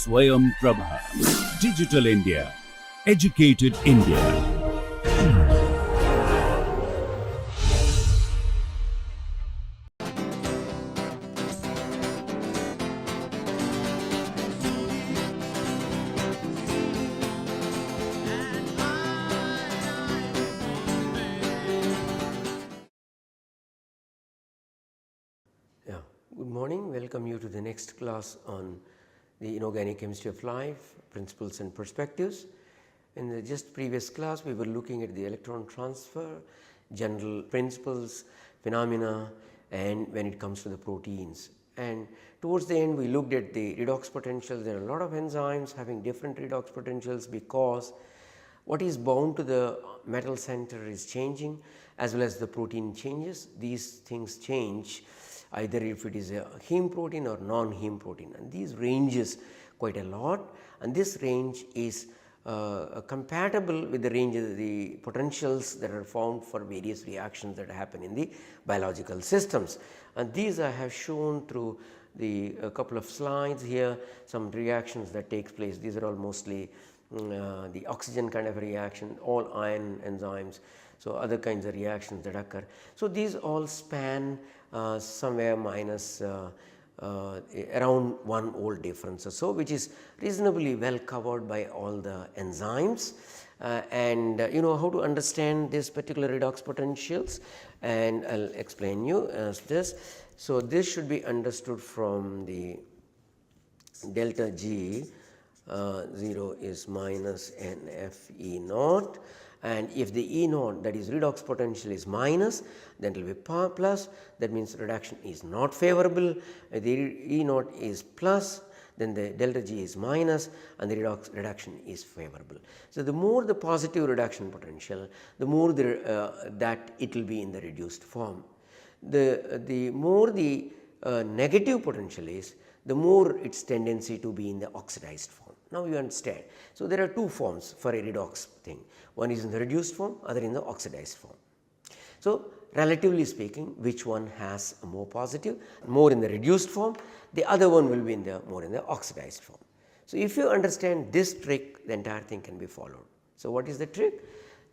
Swayam Prabha. Digital India. Educated India. Good morning, welcome you to the next class on the inorganic chemistry of life, principles and perspectives. In the just previous class we were looking at the electron transfer, general principles, phenomena, and when it comes to the proteins. And towards the end we looked at the redox potentials. There are a lot of enzymes having different redox potentials because what is bound to the metal center is changing as well as the protein changes. These things change either if it is a heme protein or non-heme protein, and these ranges quite a lot, and this range is compatible with the range of the potentials that are found for various reactions that happen in the biological systems. And these I have shown through the couple of slides here, some reactions that takes place. These are all mostly the oxygen kind of reaction, all iron enzymes, so other kinds of reactions that occur. So these all span somewhere minus around 1 volt difference or so, which is reasonably well covered by all the enzymes. And you know how to understand this particular redox potentials, and I will explain you as this. So this should be understood from the delta G 0 is minus NF E naught, and if the E naught, that is redox potential, is minus, then it will be plus, that means reduction is not favorable. If the E naught is plus, then the delta G is minus and the reduction is favorable. So the more the positive reduction potential, the more that it will be in the reduced form. The more the negative potential is, the more its tendency to be in the oxidized form. Now you understand. So there are two forms for a redox thing. One is in the reduced form, other in the oxidized form. So relatively speaking, which one has a more positive, more in the reduced form, the other one will be in the more in the oxidized form. So if you understand this trick, the entire thing can be followed. So what is the trick?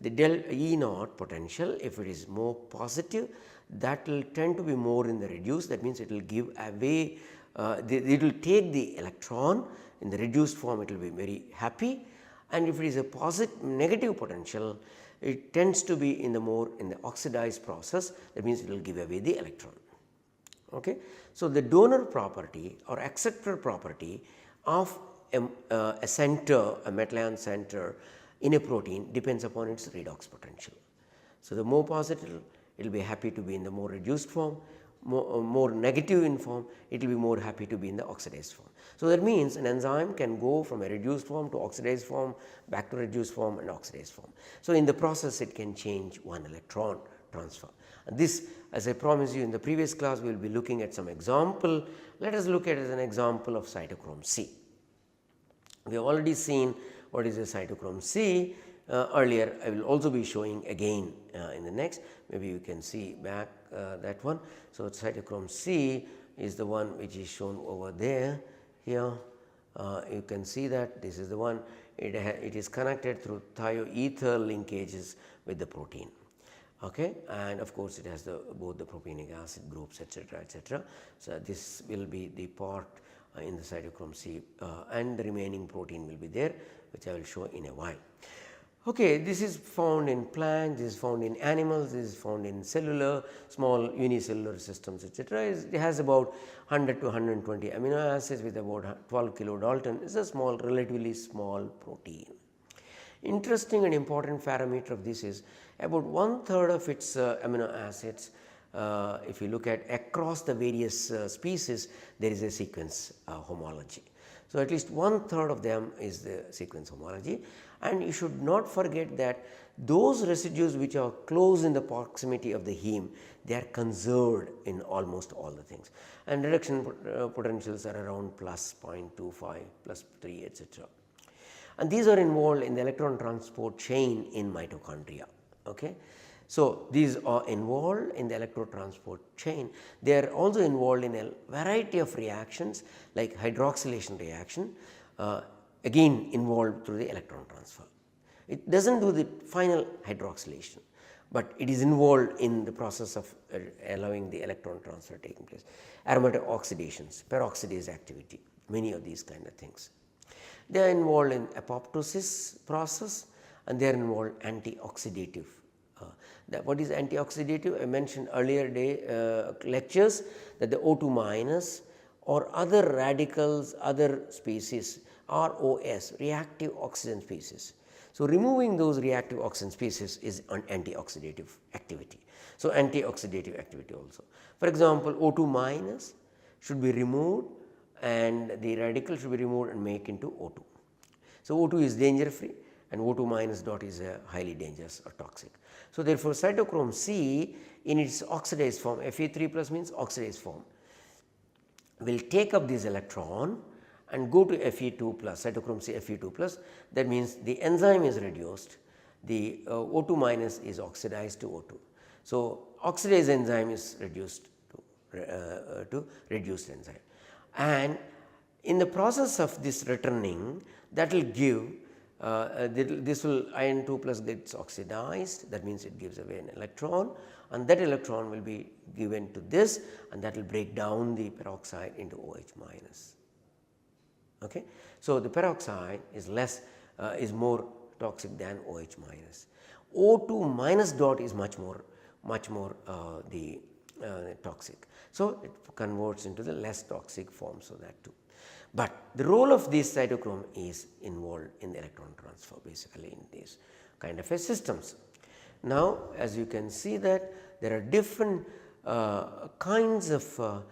The del E naught potential, if it is more positive, that will tend to be more in the reduced. That means it will give away, it will take the electron. In the reduced form it will be very happy, and if it is a positive negative potential, it tends to be in the more in the oxidized process. That means it will give away the electron. Okay. So the donor property or acceptor property of a center, a metal ion center in a protein depends upon its redox potential. So the more positive, it will be happy to be in the more reduced form. More negative in form, it will be more happy to be in the oxidized form. So that means an enzyme can go from a reduced form to oxidized form, back to reduced form and oxidized form. So in the process it can change one electron transfer. And this, as I promised you in the previous class, we will be looking at some example. Let us look at it as an example of cytochrome C. We have already seen what is a cytochrome C earlier. I will also be showing again in the next, maybe you can see back that one. So cytochrome C is the one which is shown over there. Here you can see that this is the one, it is connected through thioether linkages with the protein. Okay. And of course it has both the propionic acid groups, etc., etc. So this will be the part in the cytochrome C, and the remaining protein will be there, which I will show in a while. Okay, this is found in plants, this is found in animals, this is found in cellular, small unicellular systems, etc. It has about 100 to 120 amino acids with about 12 kilodalton. It is a small, relatively small protein. Interesting and important parameter of this is about 1/3 of its amino acids, if you look at across the various species, there is a sequence homology. So at least 1/3 of them is the sequence homology, and you should not forget that those residues which are close in the proximity of the heme, they are conserved in almost all the things, and reduction potentials are around plus 0.25, plus 3, etc. And these are involved in the electron transport chain in mitochondria. Okay. So these are involved in the electron transport chain. They are also involved in a variety of reactions like hydroxylation reaction, again involved through the electron transfer. It does not do the final hydroxylation, but it is involved in the process of allowing the electron transfer taking place. Aromatic oxidations, peroxidase activity, many of these kind of things. They are involved in apoptosis process and they are involved antioxidative. What is antioxidative? I mentioned earlier lectures that the O2 minus or other radicals, other species, ROS, reactive oxygen species. So, removing those reactive oxygen species is an antioxidative activity. So, antioxidative activity also. For example, O2 minus should be removed and the radical should be removed and make into O2. So, O2 is danger free and O2 minus dot is a highly dangerous or toxic. So, therefore, cytochrome C in its oxidized form, Fe3 plus means oxidized form, will take up this electron and go to Fe2 plus, cytochrome C Fe2 plus. That means the enzyme is reduced, the O2 minus is oxidized to O2. So, oxidized enzyme is reduced to reduced enzyme, and in the process of this returning, that will give this will iron 2 plus gets oxidized, that means it gives away an electron, and that electron will be given to this and that will break down the peroxide into OH minus. Okay. So, the peroxide is less is more toxic than OH minus. O2 minus dot is much more toxic. So, it converts into the less toxic forms of that too. But the role of this cytochrome is involved in the electron transfer basically in these kind of a systems. Now, as you can see that there are different kinds of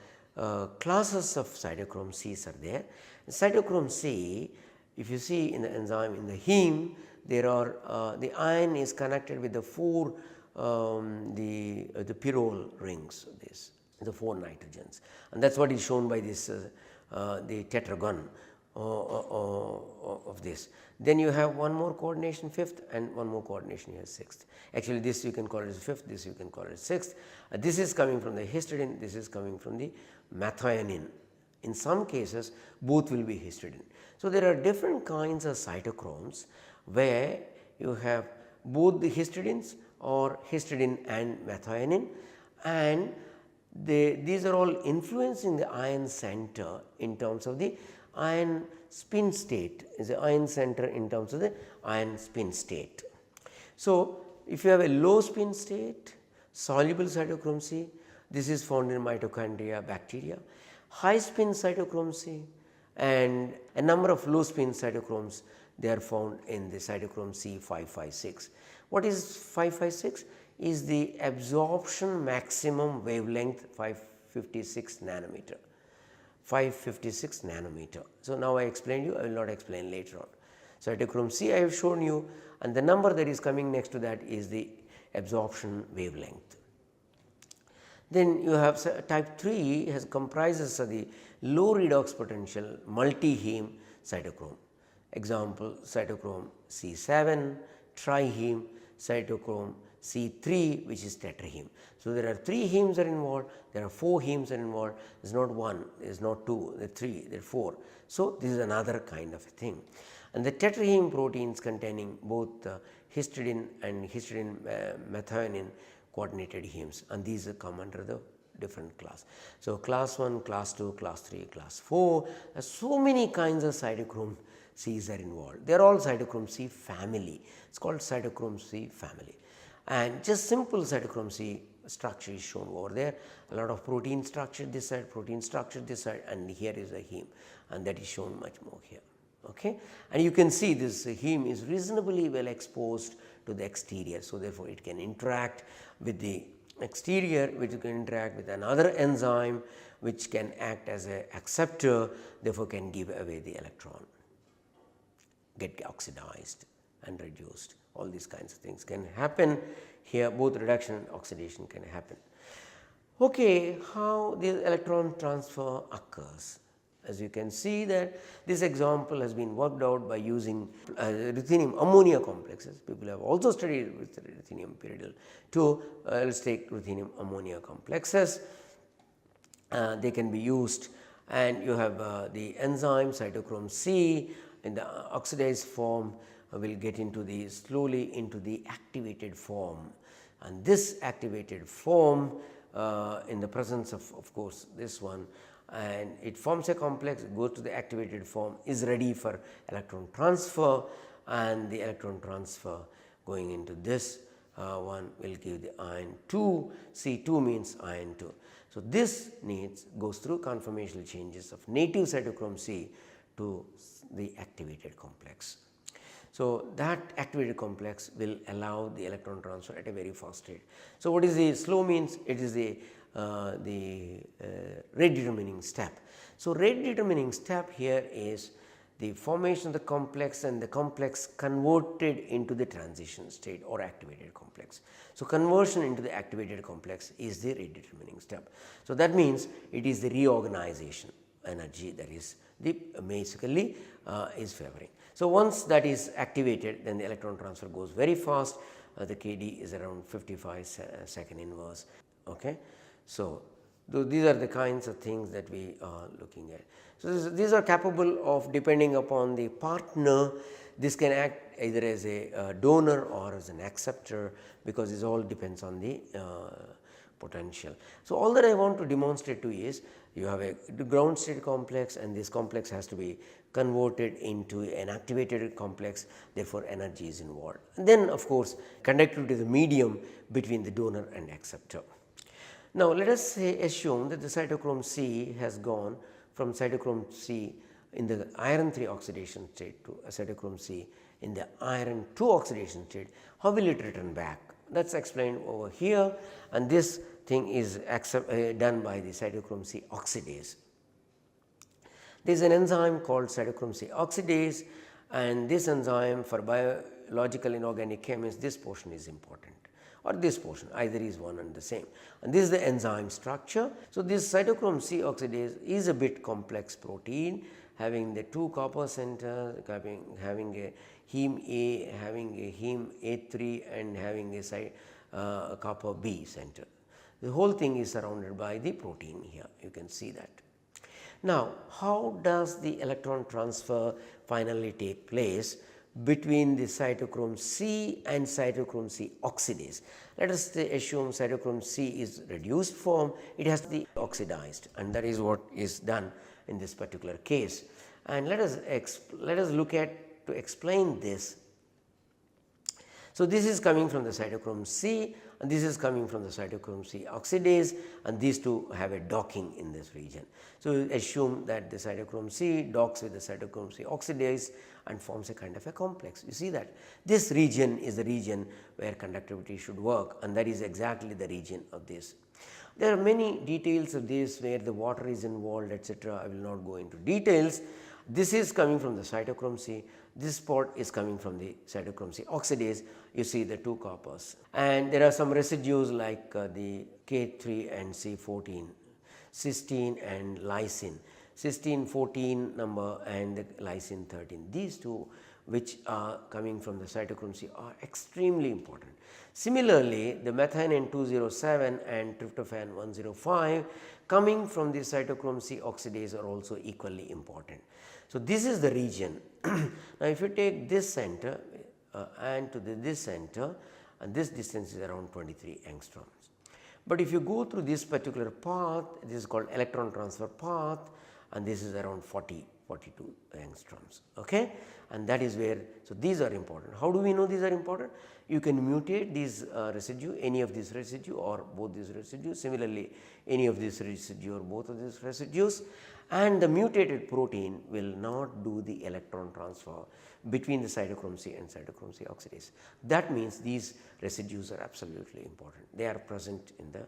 classes of cytochrome C's are there. Cytochrome C, if you see in the enzyme in the heme, there are the ion is connected with the 4 the pyrrole rings of this, the 4 nitrogens, and that is what is shown by this the tetragon of this. Then you have one more coordination 5th and one more coordination here 6th. Actually, this you can call it 5th, this you can call it 6th. This is coming from the histidine, this is coming from the methionine. In some cases, both will be histidine. So, there are different kinds of cytochromes where you have both the histidines or histidine and methionine, and these are all influencing the ion center in terms of the ion spin state, is the ion center in terms of the ion spin state. So, if you have a low spin state, soluble cytochrome C, this is found in mitochondria, bacteria, high spin cytochrome C and a number of low spin cytochromes, they are found in the cytochrome C556. What is 556? Is the absorption maximum wavelength 556 nanometer. 556 nanometer. So, now I explained you, I will not explain later on. Cytochrome C I have shown you, and the number that is coming next to that is the absorption wavelength. Then you have type 3 has comprises of the low redox potential multi-heme cytochrome. Example, cytochrome C7, triheme, cytochrome C3, which is tetraheme. So, there are 3 hemes are involved, there are 4 hemes are involved, there is not 1, there is not 2, there are 3, there are 4. So, this is another kind of a thing. And the tetraheme proteins containing both histidine and histidine methionine coordinated hemes, and these come under the different class. So, class 1, class 2, class 3, class 4, there are so many kinds of cytochrome C's are involved. They are all cytochrome C family, it is called cytochrome C family. And just simple cytochrome C structure is shown over there, a lot of protein structure this side, protein structure this side, and here is a heme, and that is shown much more here. Okay? And you can see this heme is reasonably well exposed to the exterior. So, therefore, it can interact with the exterior, which can interact with another enzyme which can act as an acceptor, therefore, can give away the electron, get oxidized and reduced. All these kinds of things can happen here, both reduction and oxidation can happen. Okay, how the electron transfer occurs? As you can see that this example has been worked out by using ruthenium ammonia complexes. People have also studied with ruthenium pyridyl too. Let us take ruthenium ammonia complexes. They can be used, and you have the enzyme cytochrome C in the oxidized form will get into the slowly into the activated form, and this activated form in the presence of course this one, and it forms a complex, goes to the activated form, is ready for electron transfer, and the electron transfer going into this one will give the ion 2, C2 means ion 2. So, this goes through conformational changes of native cytochrome C to the activated complex. So, that activated complex will allow the electron transfer at a very fast rate. So, what is the slow means? It is the rate determining step. So, rate determining step here is the formation of the complex and the complex converted into the transition state or activated complex. So, conversion into the activated complex is the rate determining step. So, that means it is the reorganization energy that is the basically is favoring. So, once that is activated, then the electron transfer goes very fast, the Kd is around 55 second inverse. Okay. So, these are the kinds of things that we are looking at. So, these are capable of, depending upon the partner, this can act either as a donor or as an acceptor, because this all depends on the potential. So, all that I want to demonstrate to you is you have a ground state complex, and this complex has to be converted into an activated complex, therefore, energy is involved. And then of course, conductivity is the medium between the donor and acceptor. Now, let us say assume that the cytochrome C has gone from cytochrome C in the iron 3 oxidation state to a cytochrome C in the iron 2 oxidation state. How will it return back? That is explained over here, and this thing is done by the cytochrome C oxidase. There is an enzyme called cytochrome C oxidase, and this enzyme for biological inorganic chemists, this portion is important, or this portion, either is one and the same, and this is the enzyme structure. So, this cytochrome C oxidase is a bit complex protein, having the 2 copper centers, having a heme A, having a heme A3, and having a copper B center. The whole thing is surrounded by the protein here, you can see that. Now, how does the electron transfer finally take place between the cytochrome C and cytochrome C oxidase? Let us assume cytochrome C is reduced form, it has to be oxidized, and that is what is done in this particular case. And let us look at to explain this. So, this is coming from the cytochrome C, and this is coming from the cytochrome C oxidase, and these two have a docking in this region. So, assume that the cytochrome C docks with the cytochrome C oxidase and forms a kind of a complex. You see that this region is the region where conductivity should work, and that is exactly the region of this. There are many details of this where the water is involved, etc. I will not go into details. This is coming from the cytochrome C, this part is coming from the cytochrome C oxidase. You see the 2 coppers, and there are some residues like the K3 and C14, cysteine and lysine, cysteine 14 number and the lysine 13. These two, which are coming from the cytochrome C, are extremely important. Similarly, the methionine 207 and tryptophan 105 coming from the cytochrome C oxidase are also equally important. So, this is the region. Now, if you take this center and to this center, and this distance is around 23 angstroms. But if you go through this particular path, this is called electron transfer path, and this is around 42 angstroms. Okay? And that is where, so these are important. How do we know these are important? You can mutate these residue, any of these residue or both these residues, similarly any of these residue or both of these residues, and the mutated protein will not do the electron transfer between the cytochrome C and cytochrome C oxidase. That means these residues are absolutely important. They are present in the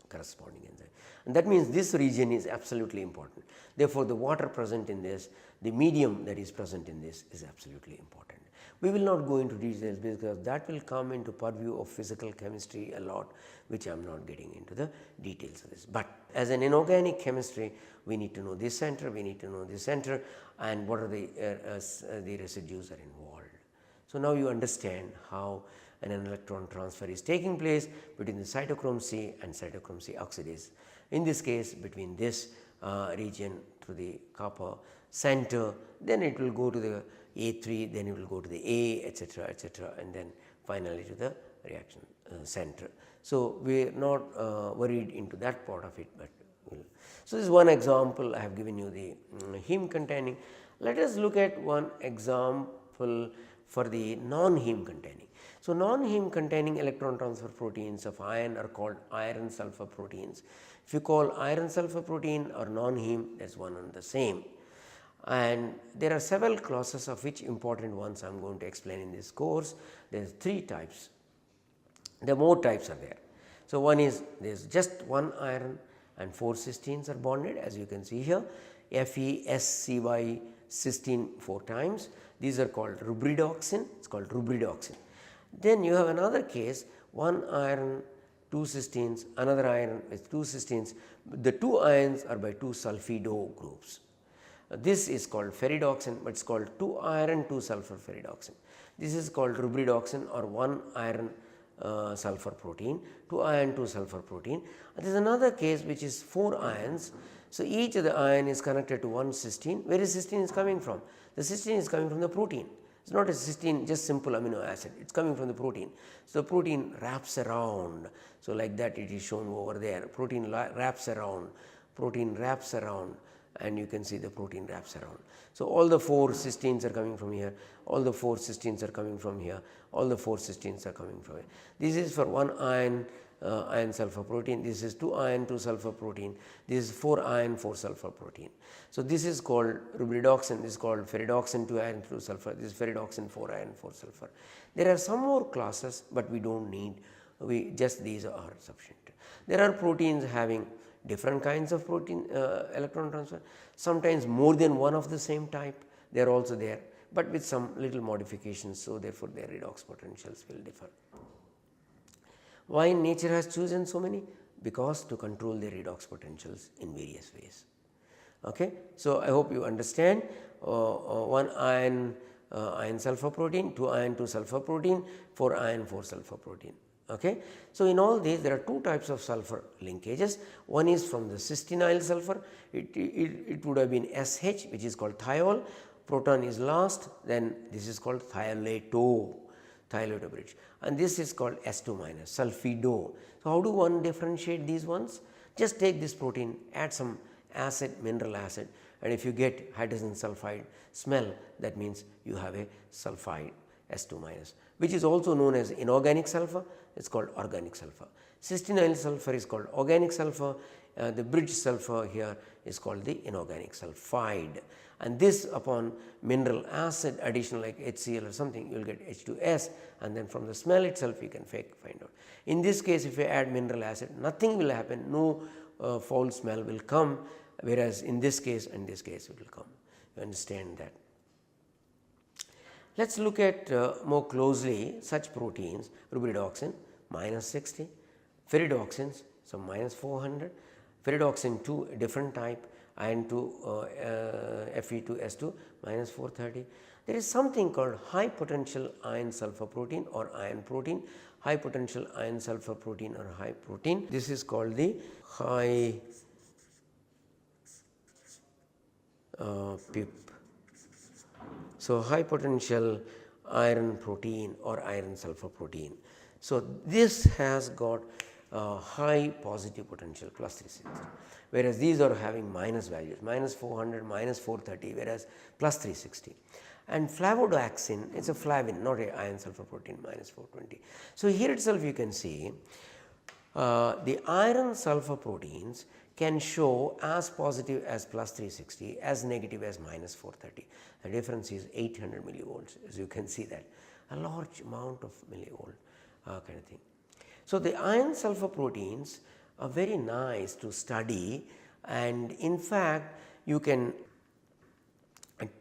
corresponding enzyme, and that means this region is absolutely important. Therefore, the water present in this, the medium that is present in this is absolutely important. We will not go into details because that will come into purview of physical chemistry a lot, which I am not getting into the details of this. But as an inorganic chemistry, we need to know this center, we need to know this center, and what are the residues are involved. So, now you understand how an electron transfer is taking place between the cytochrome C and cytochrome C oxidase. In this case, between this region to the copper center, then it will go to the A3, then it will go to the A, etc., and then finally to the reaction center. So, we are not worried into that part of it, but so this is one example I have given you the heme containing. Let us look at one example for the non-heme containing. So, non-heme containing electron transfer proteins of iron are called iron sulfur proteins. If you call iron sulfur protein or non-heme, that is one and the same. And there are several classes, of which important ones I am going to explain in this course. There is 3 types. The more types are there. So, one is there is just one iron and 4 cysteines are bonded, as you can see here, FeSCy cysteine 4 times. These are called rubridoxin, it is called rubridoxin. Then you have another case, one iron, 2 cysteines, another iron with 2 cysteines. The 2 ions are by 2 sulfido groups. This is called ferridoxin, but it is called 2 iron 2 sulfur ferridoxin. This is called rubridoxin or 1 iron sulfur protein, 2 iron 2 sulfur protein. There is another case which is 4 ions. So, each of the ion is connected to one cysteine. Where is cysteine is coming from? The cysteine is coming from the protein. It is not a cysteine, just simple amino acid, it is coming from the protein. So, the protein wraps around. So, like that it is shown over there, protein wraps around, and you can see the protein wraps around. So, all the 4 cysteines are coming from here, all the 4 cysteines are coming from here, all the 4 cysteines are coming from here. This is for 1 iron iron sulfur protein, this is 2 iron 2 sulfur protein, this is 4 iron 4 sulfur protein. So, this is called rubridoxin, this is called ferridoxin 2 iron 2 sulfur, this is ferridoxin 4 iron 4 sulfur. There are some more classes, but we do not need, we just these are sufficient. There are proteins having different kinds of protein electron transfer, sometimes more than one of the same type, they are also there, but with some little modifications. So, therefore, their redox potentials will differ. Why nature has chosen so many? Because to control their redox potentials in various ways. Okay. So, I hope you understand 1 iron iron sulfur protein, 2 iron 2 sulfur protein, 4 iron 4 sulfur protein. Okay. So, in all these there are 2 types of sulfur linkages. One is from the cysteine sulfur, it would have been SH, which is called thiol, proton is last, then this is called thiolato bridge, and this is called S2 minus sulfido. So, how do one differentiate these ones? Just take this protein, add some acid, mineral acid, and if you get hydrogen sulfide smell, that means you have a sulfide S2 minus, which is also known as inorganic sulfur, it is called organic sulfur. Cysteine sulfur is called organic sulfur, the bridge sulfur here is called the inorganic sulfide, and this upon mineral acid addition like HCl or something, you will get H2S, and then from the smell itself you can find out. In this case, if you add mineral acid, nothing will happen, no foul smell will come, whereas in this case and this case it will come. You understand that. Let us look at more closely such proteins, rubridoxin minus 60, ferridoxins, so minus 400, ferridoxin 2 a different type, iron 2 Fe2S2 minus 430. There is something called high potential iron sulfur protein or iron protein, high potential iron sulfur protein or high protein. This is called the high PIP. So, high potential iron protein or iron sulfur protein. So, this has got high positive potential plus 360, whereas these are having minus values minus 400, minus 430, whereas plus 360. And flavodoxin is a flavin, not a iron sulfur protein, minus 420. So, here itself you can see the iron sulfur proteins can show as positive as plus 360, as negative as minus 430. The difference is 800 millivolts, as you can see that, a large amount of millivolt kind of thing. So, the iron sulfur proteins are very nice to study, and in fact, you can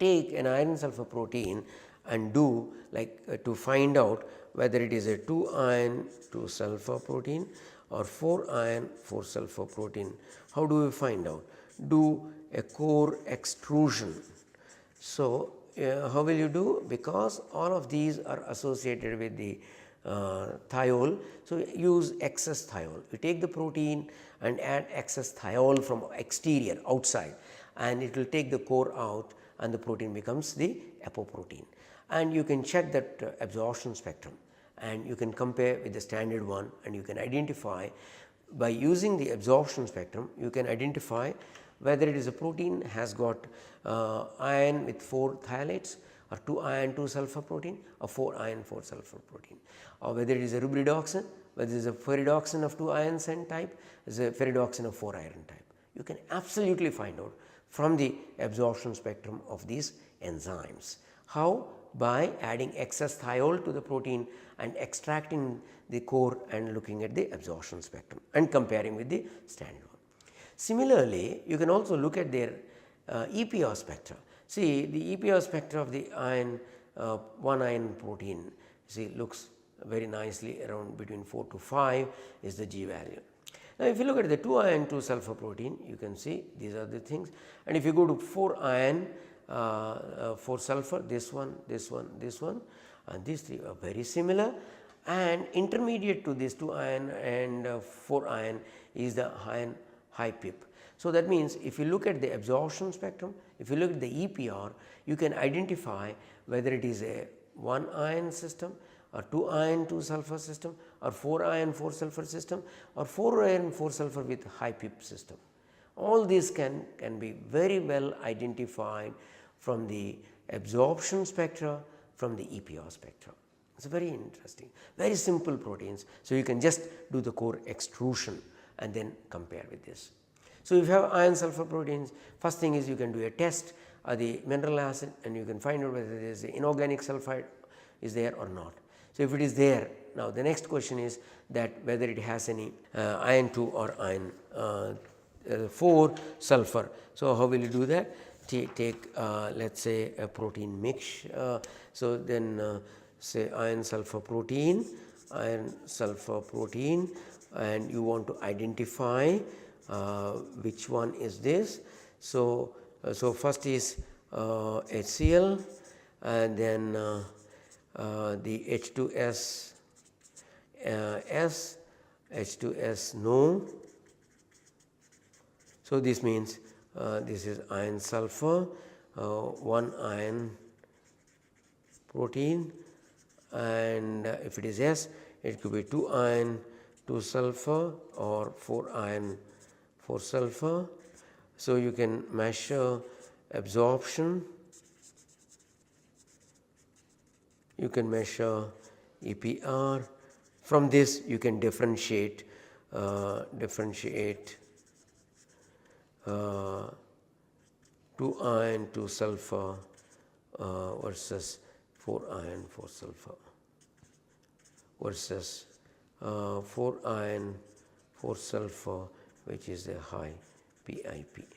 take an iron sulfur protein and do like to find out whether it is a 2 iron 2 sulfur protein or 4 iron 4 sulfur protein. How do we find out? Do a core extrusion. So, how will you do? Because all of these are associated with the thiol. So, use excess thiol. You take the protein and add excess thiol from exterior outside, and it will take the core out and the protein becomes the apoprotein. And you can check that absorption spectrum and you can compare with the standard one, and you can identify by using the absorption spectrum, you can identify whether it is a protein has got iron with 4 thiolates, or 2 iron 2 sulfur protein, or 4 iron 4 sulfur protein, or whether it is a rubridoxin, whether it is a ferridoxin of 2 iron sand type, is a ferridoxin of 4 iron type. You can absolutely find out from the absorption spectrum of these enzymes. How? By adding excess thiol to the protein and extracting the core and looking at the absorption spectrum and comparing with the standard one. Similarly, you can also look at their EPR spectra. See, the EPR spectra of the iron 1 iron protein, see, looks very nicely around between 4 to 5 is the G value. Now, if you look at the 2 iron 2 sulfur protein, you can see these are the things, and if you go to 4 iron 4 sulfur, this one, this one, this one, and these three are very similar, and intermediate to this 2 iron and 4 iron is the iron high pip. So, that means if you look at the absorption spectrum, if you look at the EPR, you can identify whether it is a 1 iron system, or 2 iron 2 sulfur system, or 4 iron 4 sulfur system, or 4 iron 4 sulfur with high pip system. All these can be very well identified from the absorption spectra, from the EPR spectra. It is very interesting, very simple proteins. So, you can just do the core extrusion and then compare with this. So, if you have iron sulfur proteins, first thing is you can do a test of the mineral acid and you can find out whether there is inorganic sulfide is there or not. So, if it is there, now the next question is that whether it has any iron 2 or iron 4 sulfur. So, how will you do that? Take let us say a protein mix. So, then say iron sulfur protein, and you want to identify which one is this. So, first is HCl, and then the H2S H2S no. So, this means this is iron sulfur 1 iron protein, and if it is S, it could be 2 iron 2 sulfur or 4 iron 4 sulfur. So, you can measure absorption, you can measure EPR. From this you can differentiate 2 iron 2 sulfur versus 4 iron 4 sulfur versus 4 iron 4 sulfur, which is a high PIP.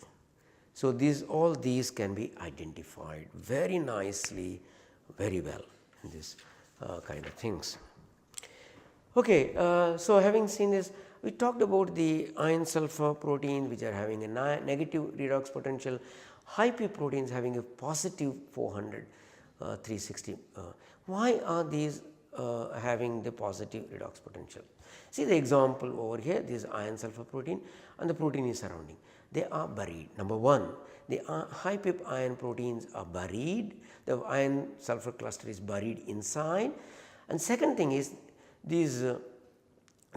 So, all these can be identified very nicely, very well in this kind of things. Okay, so having seen this, we talked about the iron sulfur proteins which are having a negative redox potential, high P proteins having a positive 400 360. Why are these having the positive redox potential? See the example over here, this iron sulfur protein and the protein is surrounding. They are buried. Number 1, the high pip iron proteins are buried, the iron sulfur cluster is buried inside, and second thing is these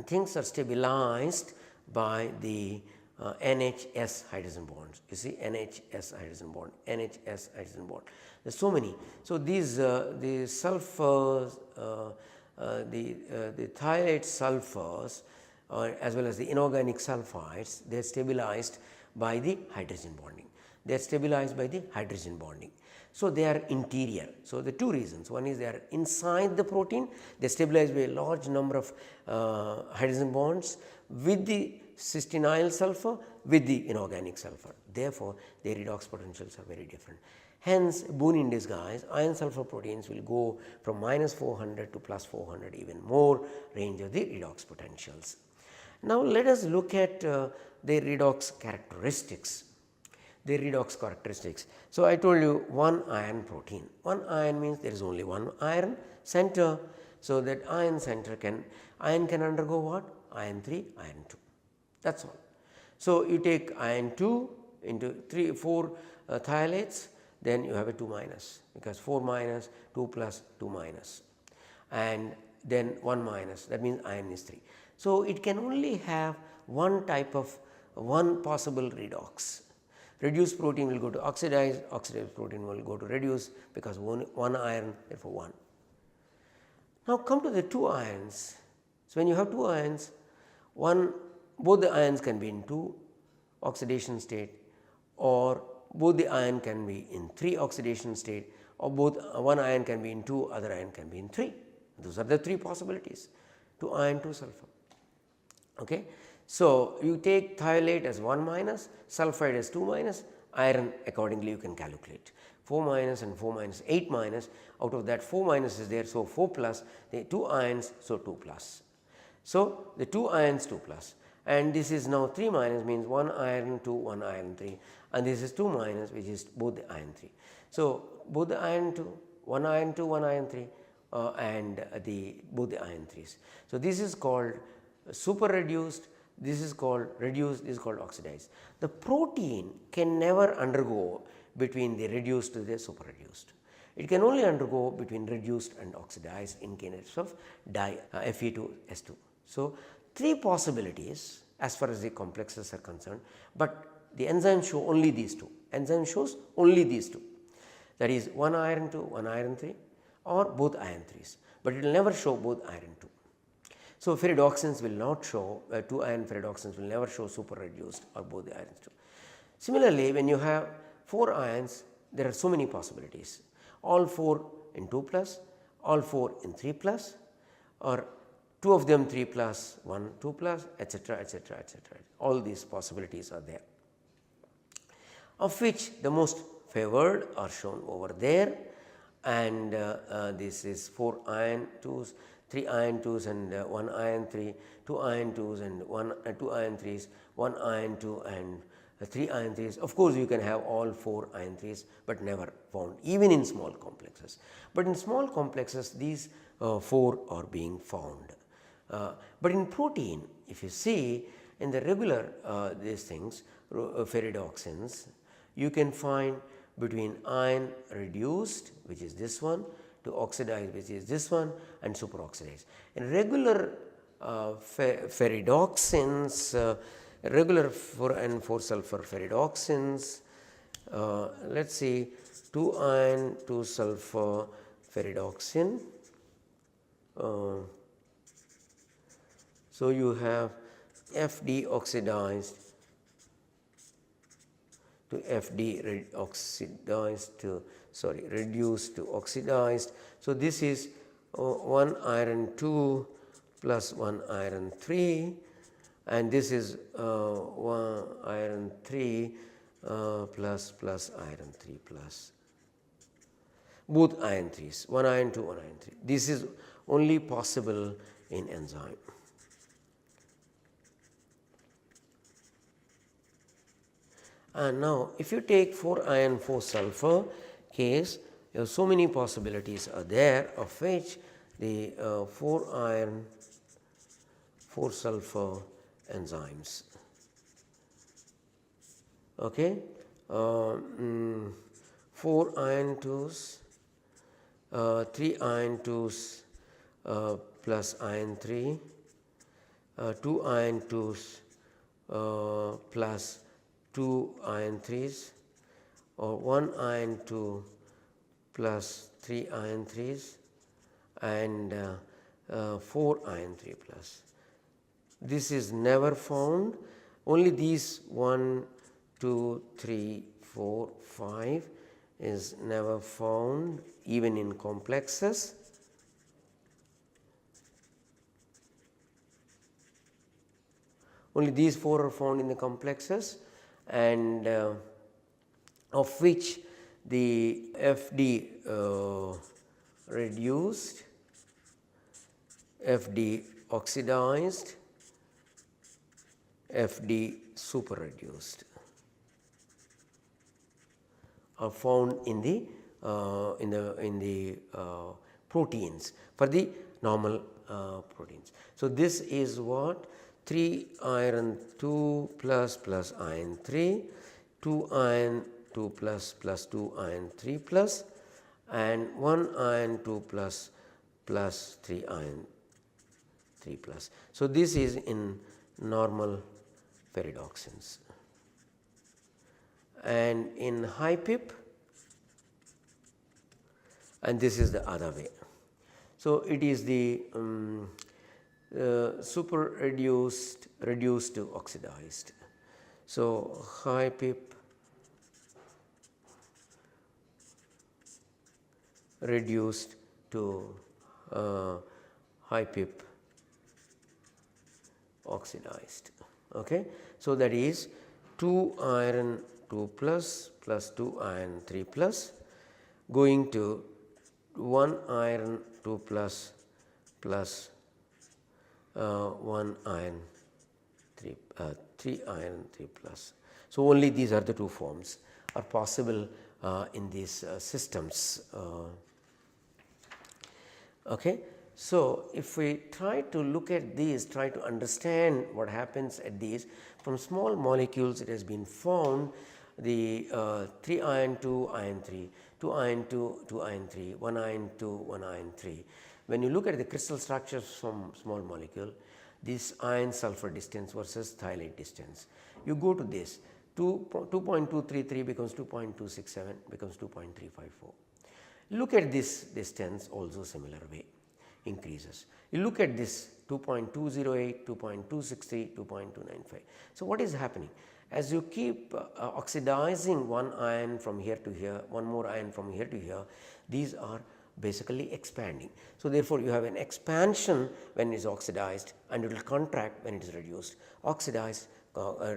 things are stabilized by the NHS hydrogen bonds. You see NHS hydrogen bond, NHS hydrogen bond. There are so many. So, these the sulfurs, the thiolate sulfurs as well as the inorganic sulfides, they are stabilized by the hydrogen bonding. They are stabilized by the hydrogen bonding. So, they are interior. So, the two reasons, one is they are inside the protein, they are stabilized by a large number of hydrogen bonds with the cysteine sulfur with the inorganic sulfur. Therefore, their redox potentials are very different. Hence, boon in disguise, iron sulfur proteins will go from -400 to +400, even more range of the redox potentials. Now, let us look at their redox characteristics. Their redox characteristics. So, I told you 1 iron protein. 1 iron means there is only 1 iron center. So, that iron center iron can undergo what? Iron 3, iron 2. That is all. So, you take iron 2 into 4 thiolates, then you have a 2 minus, because 4 minus 2 plus 2 minus, and then 1 minus, that means iron is 3. So, it can only have one type of one possible redox. Reduced protein will go to oxidized, oxidized protein will go to reduced, because one iron, therefore 1. Now, come to the 2 ions. So, when you have 2 ions, both the ions can be in 2 oxidation state, or both the ion can be in 3 oxidation state, or both one ion can be in 2, other ion can be in 3. Those are the 3 possibilities: 2 iron, 2 sulfur. Okay. So, you take thiolate as 1 minus, sulphide as 2 minus, iron accordingly you can calculate 4 minus and 4 minus 8 minus, out of that 4 minus is there. So, 4 plus, the 2 ions, so 2 plus. So, the 2 ions 2 plus, and this is now 3 minus, means 1 iron 2, 1 iron 3, and this is 2 minus, which is both the iron 3. So, both the iron 2, 1 iron 2, 1 iron 3 and both the iron 3s. So, this is called super reduced, this is called reduced, this is called oxidized. The protein can never undergo between the reduced to the super reduced. It can only undergo between reduced and oxidized in case of Fe2S2. So, 3 possibilities as far as the complexes are concerned, but the enzyme show only these 2. Enzyme shows only these 2, that is 1 iron 2, 1 iron 3, or both iron 3s, but it will never show both iron 2. So, ferredoxins will not show, 2 iron ferredoxins will never show super reduced or both the irons 2. Similarly, when you have 4 ions, there are so many possibilities, all 4 in 2 plus, all 4 in 3 plus, or 2 of them 3 plus, 1 2 plus, etc., etc., etc. All these possibilities are there, of which the most favored are shown over there, and this is 4 iron 2s, 3 iron 2s and 1 iron 3, 2 iron 2s and 2 iron 3s, 1 iron 2 and 3 iron 3s. Of course, you can have all 4 iron 3s, but never found even in small complexes. But in small complexes, these 4 are being found. But in protein, if you see in the regular these things, ferredoxins, you can find between iron reduced, which is this one, to oxidized, which is this one, and superoxidized. In regular ferredoxins, regular 4 and 4 sulfur ferredoxins, let us see 2 iron 2 sulfur ferredoxin. So, you have FD oxidized to FD oxidized to reduced to oxidized. So, this is 1 iron 2 plus 1 iron 3, and this is 1 iron 3 plus iron 3 plus both iron 3s, 1 iron 2, 1 iron 3. This is only possible in enzyme. And now, if you take 4 iron 4 sulfur case, you have so many possibilities are there, of which the 4 iron 4 sulfur enzymes. Okay. 4 iron 2s, 3 iron 2s plus iron 3, 2 iron 2s plus 2 iron 3s, or 1 iron 2 plus 3 iron 3s, and 4 iron 3 plus. This is never found, only these 1, 2, 3, 4, 5 is never found even in complexes. Only these 4 are found in the complexes, and of which the FD reduced, FD oxidized, FD super reduced are found in the proteins, for the normal proteins. So, this is what 3 iron 2 plus iron 3, 2 iron 2 plus 2 iron 3 plus, and 1 iron 2 plus 3 iron 3 plus. So, this is in normal peridoxins, and in high pip, and this is the other way. So, it is the super reduced to oxidized. So, high pip reduced to high pip oxidized. Okay. So, that is 2 iron 2 plus 2 iron 3 plus going to 1 iron 2 plus 1 iron 3 iron 3 plus. So, only these are the two forms are possible in these systems. Okay. So, if we try to look at these, try to understand what happens at these, from small molecules it has been found the 3 iron 2 iron 3, 2 iron 2 2 iron 3, 1 iron 2 1 iron 3. When you look at the crystal structures from small molecule, this iron sulfur distance versus thiolate distance, you go to this 2.233 becomes 2.267 becomes 2.354. Look at this distance also similar way increases. You look at this 2.208, 2.263, 2.295. So, what is happening? As you keep oxidizing one ion from here to here, one more ion from here to here, these are basically expanding. So, therefore, you have an expansion when it is oxidized and it will contract when it is reduced, oxidized,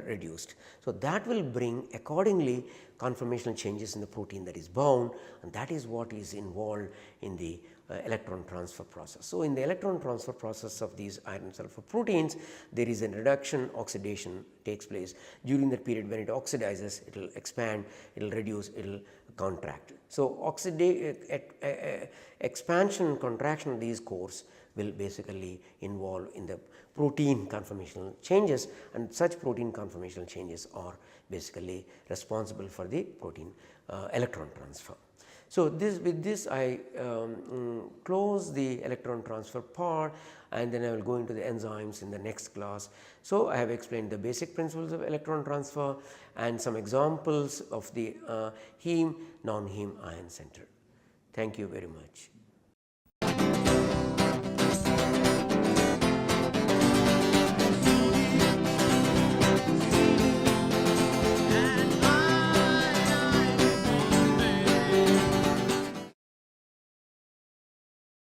reduced. So, that will bring accordingly conformational changes in the protein that is bound, and that is what is involved in the electron transfer process. So, in the electron transfer process of these iron sulfur proteins, there is a reduction, oxidation takes place. During that period when it oxidizes, it will expand, it will reduce, it will contract. So, expansion and contraction of these cores will basically involve in the protein conformational changes, and such protein conformational changes are basically responsible for the protein electron transfer. So, with this I close the electron transfer part, and then I will go into the enzymes in the next class. So, I have explained the basic principles of electron transfer and some examples of the heme non-heme ion center. Thank you very much.